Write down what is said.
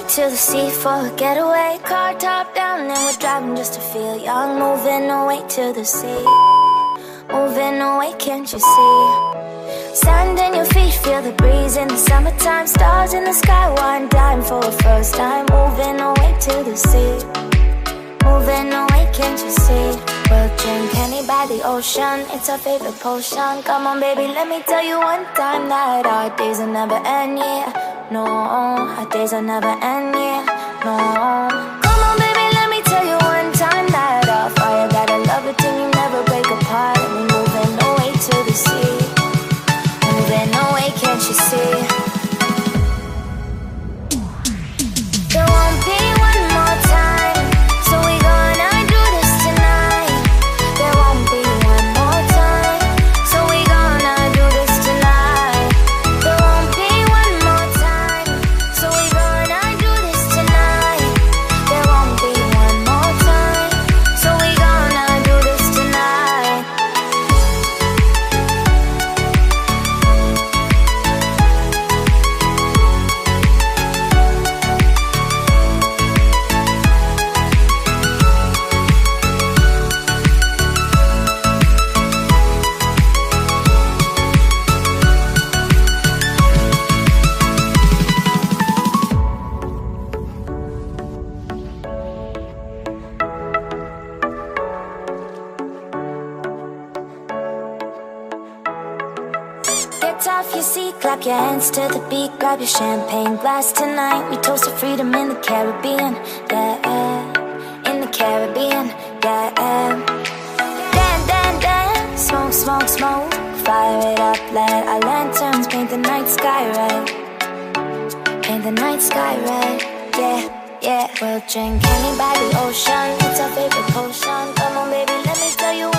to the sea for a getaway. Car top down and we're driving just to feel young. Moving away to the sea, moving away, can't you see? Sand in your feet, feel the breeze in the summertime. Stars in the sky, one dime for a first time. Moving away to the sea, moving away, can't you see? We'll drink honey by the ocean, it's our favorite potion. Come on baby, let me tell you one time that our days will never end, yeah. No, our days will never end, yeah. No. Come on baby, let me tell you one time that our fire got a love it till you never break apart. And we're moving away to the sea, moving away, can't you see? There won't be one more time, so we gonna do this tonight. There won't be one more time, so we gonna do this tonight. There won't be one more time, so we gonna do this tonight. There won't be one more time, so we gonna do this tonight. Get off your seat, clap your hands to the beat. Grab your champagne glass tonight. We toast to freedom in the Caribbean, yeah. In the Caribbean, yeah. Dan, dan, dan, smoke, smoke, smoke. Fire it up, let our lanterns paint the night sky red. Paint the night sky red, yeah, yeah. We'll drink honey by the ocean, it's our favorite potion. Come on baby, let me tell you